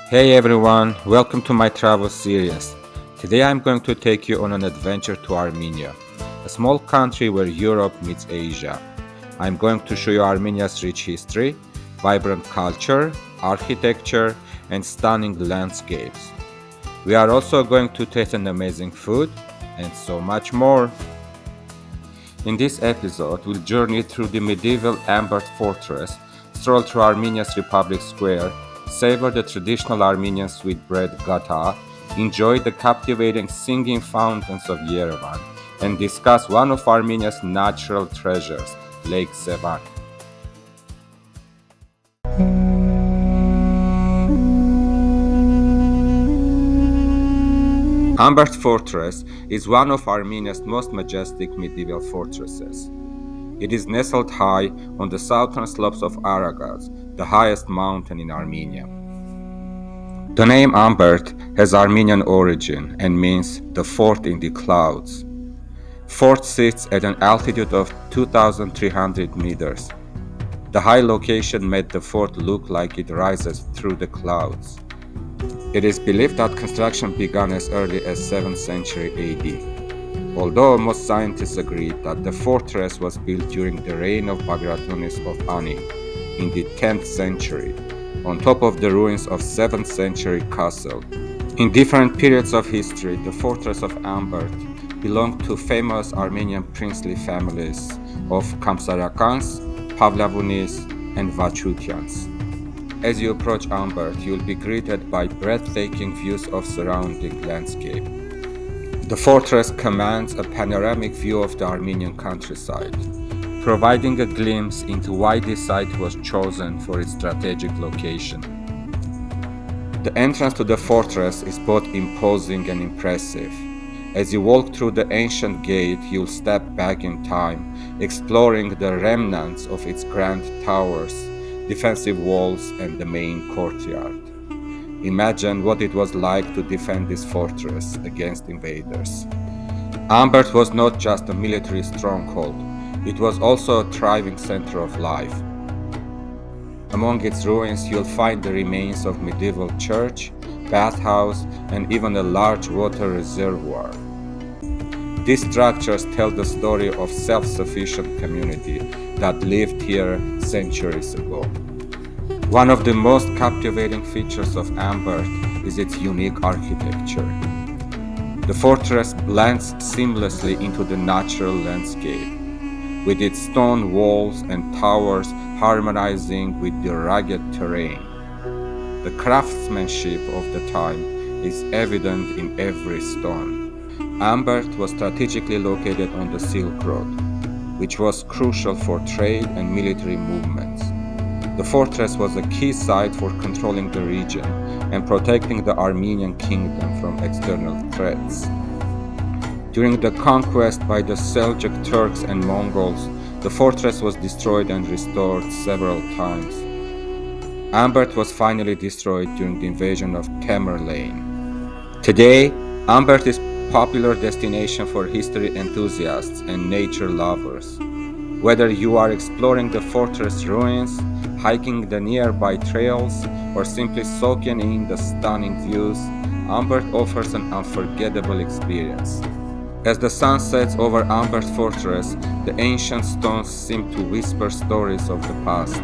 Hey everyone, welcome to my travel series. Today I'm going to take you on an adventure to Armenia, a small country where Europe meets Asia. I'm going to show you Armenia's rich history, vibrant culture, architecture, and stunning landscapes. We are also going to taste an amazing food and so much more. In this episode, we'll journey through the medieval Ambert fortress, stroll through Armenia's Republic Square, savor the traditional Armenian sweet bread gata, enjoy the captivating singing fountains of Yerevan, and discuss one of Armenia's natural treasures, Lake Sevan. Ambert Fortress is one of Armenia's most majestic medieval fortresses. It is nestled high on the southern slopes of Aragaz, the highest mountain in Armenia. The name Ambert has Armenian origin and means the fort in the clouds. Fort sits at an altitude of 2,300 meters. The high location made the fort look like it rises through the clouds. It is believed that construction began as early as 7th century AD, although most scientists agree that the fortress was built during the reign of Bagratonis of Ani in the 10th century, on top of the ruins of 7th century castle. In different periods of history, the fortress of Ambert belonged to famous Armenian princely families of Kamsarakans, Pavlavunis, and Vachutyans. As you approach Ambert, you will be greeted by breathtaking views of surrounding landscape. The fortress commands a panoramic view of the Armenian countryside, providing a glimpse into why this site was chosen for its strategic location. The entrance to the fortress is both imposing and impressive. As you walk through the ancient gate, you'll step back in time, exploring the remnants of its grand towers, defensive walls, and the main courtyard. Imagine what it was like to defend this fortress against invaders. Ambert was not just a military stronghold, it was also a thriving center of life. Among its ruins, you'll find the remains of medieval church, bathhouse, and even a large water reservoir. These structures tell the story of self-sufficient community that lived here centuries ago. One of the most captivating features of Ambert is its unique architecture. The fortress blends seamlessly into the natural landscape, with its stone walls and towers harmonizing with the rugged terrain. The craftsmanship of the time is evident in every stone. Ambert was strategically located on the Silk Road, which was crucial for trade and military movements. The fortress was a key site for controlling the region and protecting the Armenian kingdom from external threats. During the conquest by the Seljuk Turks and Mongols, the fortress was destroyed and restored several times. Ambert was finally destroyed during the invasion of Tamerlane. Today, Ambert is a popular destination for history enthusiasts and nature lovers. Whether you are exploring the fortress ruins, hiking the nearby trails, or simply soaking in the stunning views, Ambert offers an unforgettable experience. As the sun sets over Ambert Fortress, the ancient stones seem to whisper stories of the past.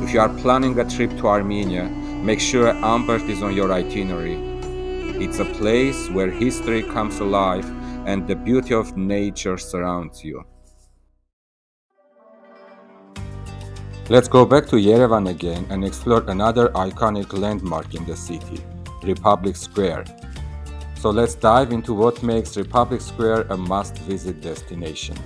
If you are planning a trip to Armenia, make sure Ambert is on your itinerary. It's a place where history comes alive and the beauty of nature surrounds you. Let's go back to Yerevan again and explore another iconic landmark in the city, Republic Square. So let's dive into what makes Republic Square a must-visit destination.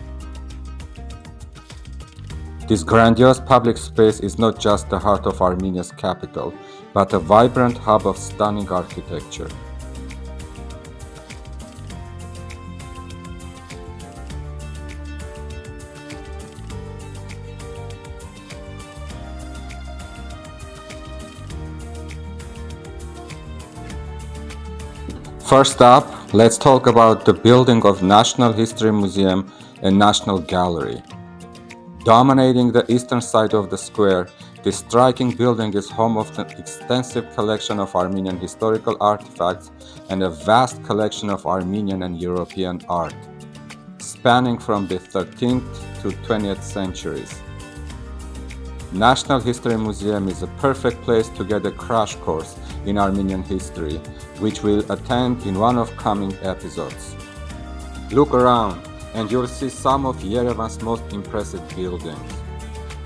This grandiose public space is not just the heart of Armenia's capital, but a vibrant hub of stunning architecture. First up, let's talk about the building of National History Museum and National Gallery. Dominating the eastern side of the square This striking building is home of an extensive collection of Armenian historical artifacts and a vast collection of Armenian and European art, spanning from the 13th to 20th centuries. National History Museum is a perfect place to get a crash course in Armenian history, which we'll attend in one of coming episodes. Look around and you'll see some of Yerevan's most impressive buildings.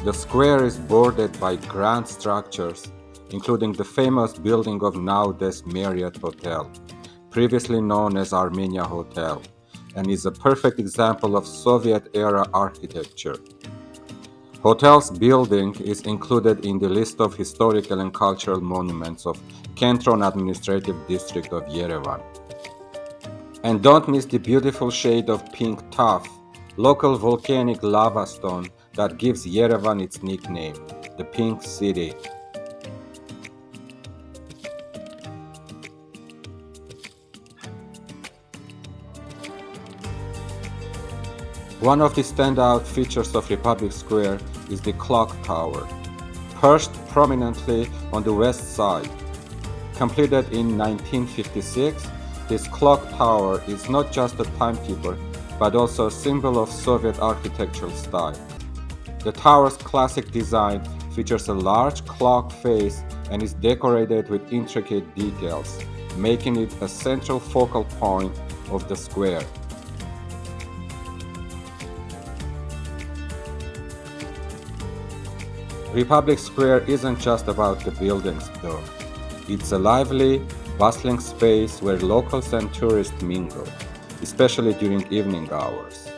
The square is bordered by grand structures, including the famous building of nowadays Marriott Hotel, previously known as Armenia Hotel, and is a perfect example of Soviet-era architecture. Hotel's building is included in the list of historical and cultural monuments of Kentron Administrative District of Yerevan. And don't miss the beautiful shade of pink tuff, local volcanic lava stone that gives Yerevan its nickname, the Pink City. One of the standout features of Republic Square is the clock tower, perched prominently on the west side. Completed in 1956, this clock tower is not just a timekeeper, but also a symbol of Soviet architectural style. The tower's classic design features a large clock face and is decorated with intricate details, making it a central focal point of the square. Republic Square isn't just about the buildings, though. It's a lively, bustling space where locals and tourists mingle, especially during evening hours.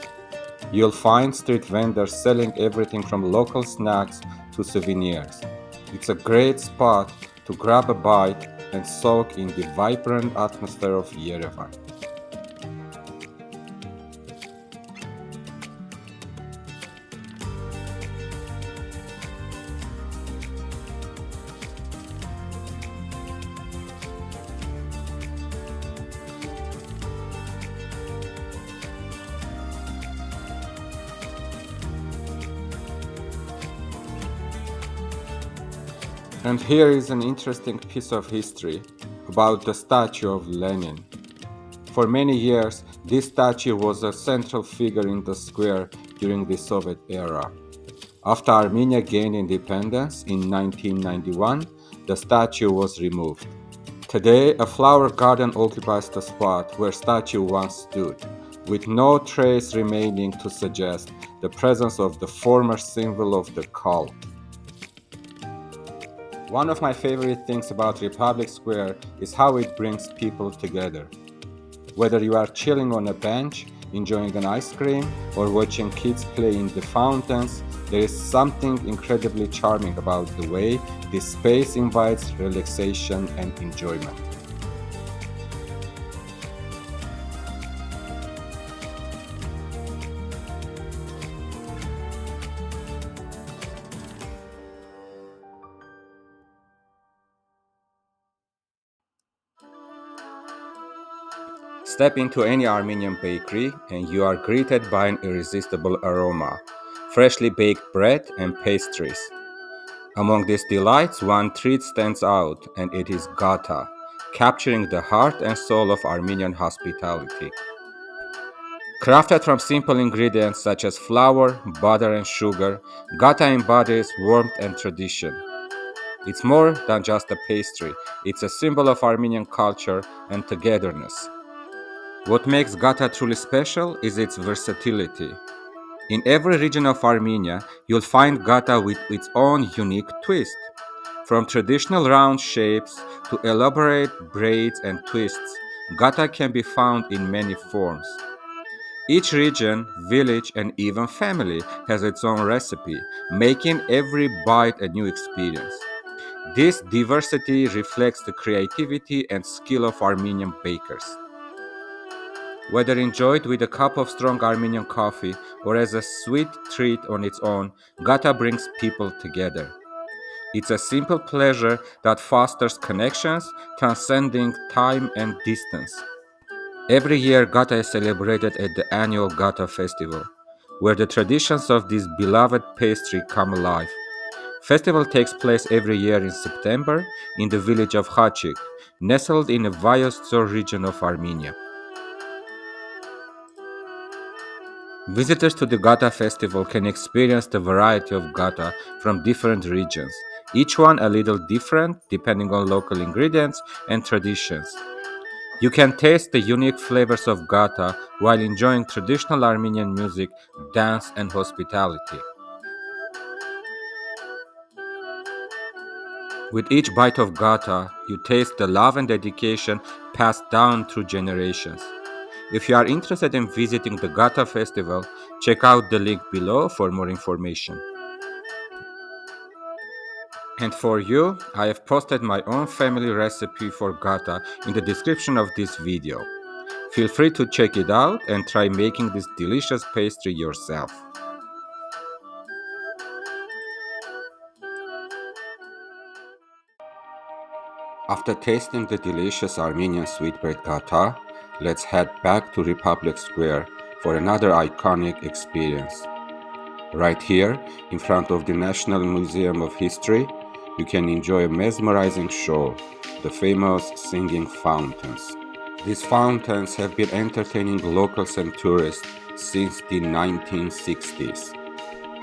You'll find street vendors selling everything from local snacks to souvenirs. It's a great spot to grab a bite and soak in the vibrant atmosphere of Yerevan. And here is an interesting piece of history about the statue of Lenin. For many years, this statue was a central figure in the square during the Soviet era. After Armenia gained independence in 1991, the statue was removed. Today, a flower garden occupies the spot where statue once stood, with no trace remaining to suggest the presence of the former symbol of the cult. One of my favorite things about Republic Square is how it brings people together. Whether you are chilling on a bench, enjoying an ice cream, or watching kids play in the fountains, there is something incredibly charming about the way this space invites relaxation and enjoyment. Step into any Armenian bakery and you are greeted by an irresistible aroma, freshly baked bread and pastries. Among these delights, one treat stands out, and it is gata, capturing the heart and soul of Armenian hospitality. Crafted from simple ingredients such as flour, butter, and sugar, gata embodies warmth and tradition. It's more than just a pastry, it's a symbol of Armenian culture and togetherness. What makes gata truly special is its versatility. In every region of Armenia, you'll find gata with its own unique twist. From traditional round shapes to elaborate braids and twists, gata can be found in many forms. Each region, village, and even family has its own recipe, making every bite a new experience. This diversity reflects the creativity and skill of Armenian bakers. Whether enjoyed with a cup of strong Armenian coffee or as a sweet treat on its own, gata brings people together. It's a simple pleasure that fosters connections, transcending time and distance. Every year, gata is celebrated at the annual Gata Festival, where the traditions of this beloved pastry come alive. Festival takes place every year in September in the village of Khachik, nestled in the Vyaztor region of Armenia. Visitors to the Gata festival can experience the variety of Gata from different regions, each one a little different depending on local ingredients and traditions. You can taste the unique flavors of Gata while enjoying traditional Armenian music, dance, and hospitality. With each bite of Gata, you taste the love and dedication passed down through generations. If you are interested in visiting the Gata festival, check out the link below for more information. And for you, I have posted my own family recipe for Gata in the description of this video. Feel free to check it out and try making this delicious pastry yourself. After tasting the delicious Armenian sweetbread Gata, let's head back to Republic Square for another iconic experience. Right here, in front of the National Museum of History, you can enjoy a mesmerizing show, the famous singing fountains. These fountains have been entertaining locals and tourists since the 1960s.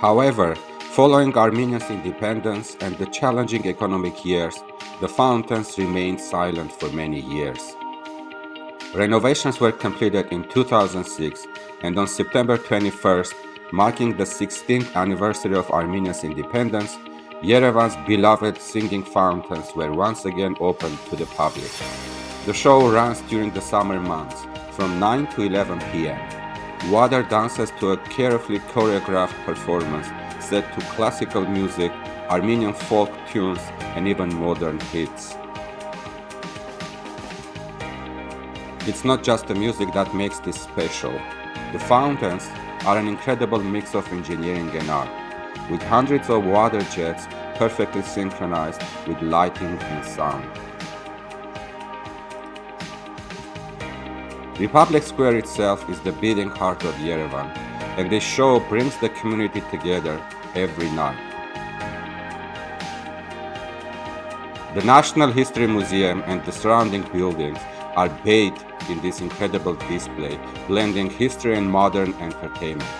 However, following Armenia's independence and the challenging economic years, the fountains remained silent for many years. Renovations were completed in 2006, and on September 21st, marking the 16th anniversary of Armenia's independence, Yerevan's beloved singing fountains were once again opened to the public. The show runs during the summer months, from 9 to 11 p.m. Water dances to a carefully choreographed performance set to classical music, Armenian folk tunes, and even modern hits. It's not just the music that makes this special. The fountains are an incredible mix of engineering and art, with hundreds of water jets perfectly synchronized with lighting and sound. Republic Square itself is the beating heart of Yerevan, and this show brings the community together every night. The National History Museum and the surrounding buildings are bathed in this incredible display, blending history and modern entertainment.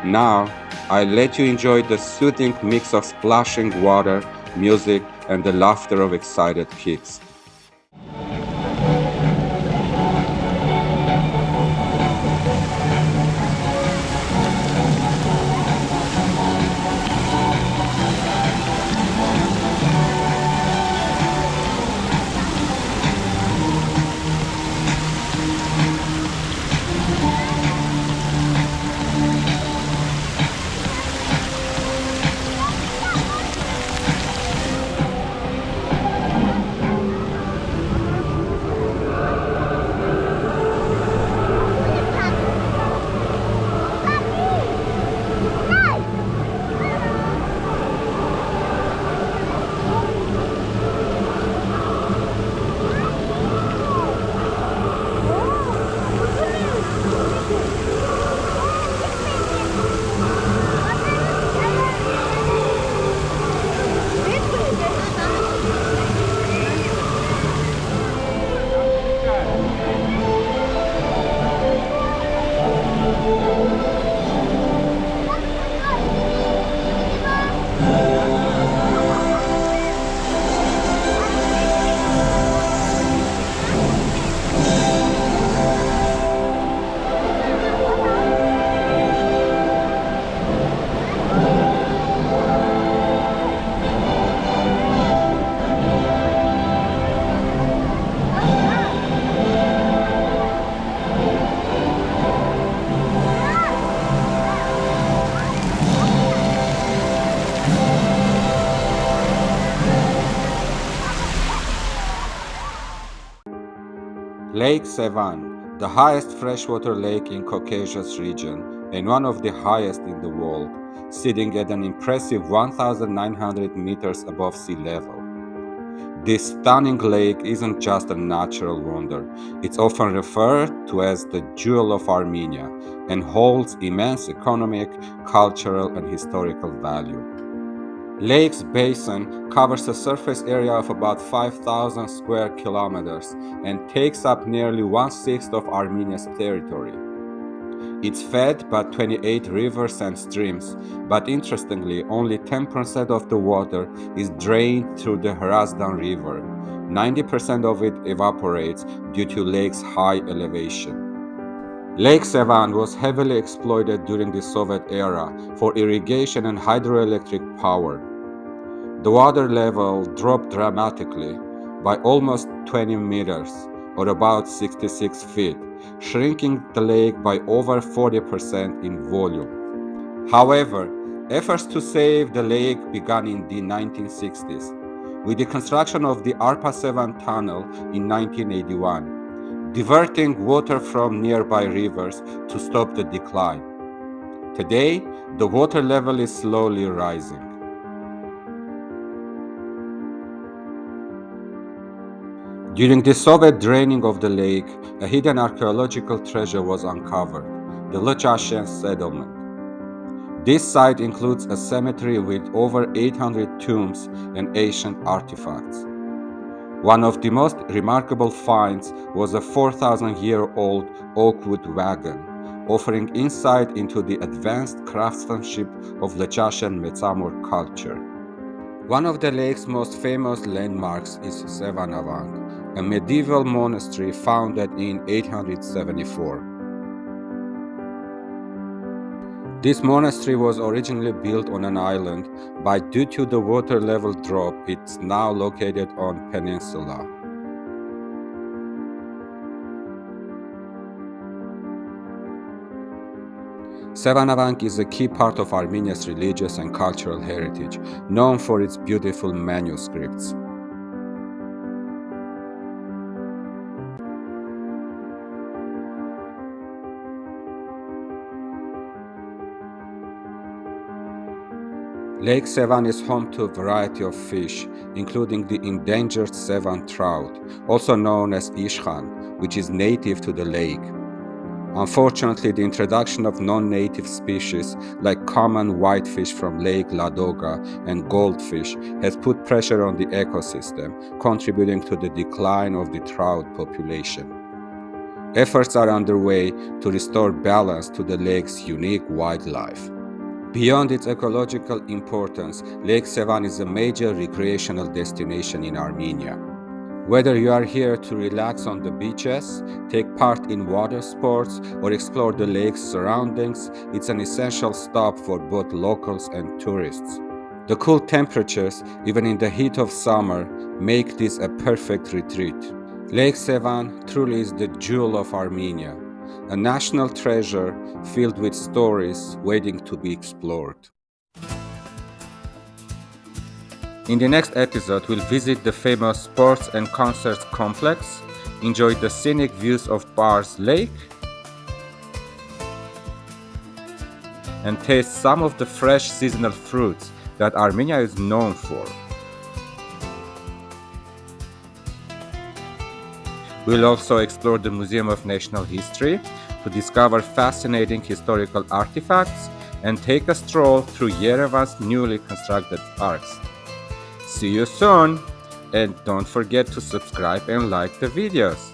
Now, I'll let you enjoy the soothing mix of splashing water, music, and the laughter of excited kids. Lake Sevan, the highest freshwater lake in Caucasus region and one of the highest in the world, sitting at an impressive 1,900 meters above sea level. This stunning lake isn't just a natural wonder, it's often referred to as the jewel of Armenia and holds immense economic, cultural, and historical value. Lake's basin covers a surface area of about 5,000 square kilometers and takes up nearly one-sixth of Armenia's territory. It's fed by 28 rivers and streams, but interestingly, only 10% of the water is drained through the Hrazdan River. 90% of it evaporates due to lake's high elevation. Lake Sevan was heavily exploited during the Soviet era for irrigation and hydroelectric power. The water level dropped dramatically by almost 20 meters, or about 66 feet, shrinking the lake by over 40% in volume. However, efforts to save the lake began in the 1960s, with the construction of the Arpa-Sevan Tunnel in 1981, diverting water from nearby rivers to stop the decline. Today, the water level is slowly rising. During the Soviet draining of the lake, a hidden archaeological treasure was uncovered, the Lechashen settlement. This site includes a cemetery with over 800 tombs and ancient artifacts. One of the most remarkable finds was a 4,000-year-old oak wood wagon, offering insight into the advanced craftsmanship of Lechashen Metsamor culture. One of the lake's most famous landmarks is Sevanavang, a medieval monastery founded in 874. This monastery was originally built on an island, but due to the water level drop, it's now located on peninsula. Sevanavang is a key part of Armenia's religious and cultural heritage, known for its beautiful manuscripts. Lake Sevan is home to a variety of fish, including the endangered Sevan trout, also known as ishkhan, which is native to the lake. Unfortunately, the introduction of non-native species like common whitefish from Lake Ladoga and goldfish has put pressure on the ecosystem, contributing to the decline of the trout population. Efforts are underway to restore balance to the lake's unique wildlife. Beyond its ecological importance, Lake Sevan is a major recreational destination in Armenia. Whether you are here to relax on the beaches, take part in water sports, or explore the lake's surroundings, it's an essential stop for both locals and tourists. The cool temperatures, even in the heat of summer, make this a perfect retreat. Lake Sevan truly is the jewel of Armenia, a national treasure filled with stories waiting to be explored. In the next episode, we'll visit the famous sports and concerts complex, enjoy the scenic views of Bars Lake, and taste some of the fresh seasonal fruits that Armenia is known for. We'll also explore the Museum of National History to discover fascinating historical artifacts and take a stroll through Yerevan's newly constructed parks. See you soon, and don't forget to subscribe and like the videos.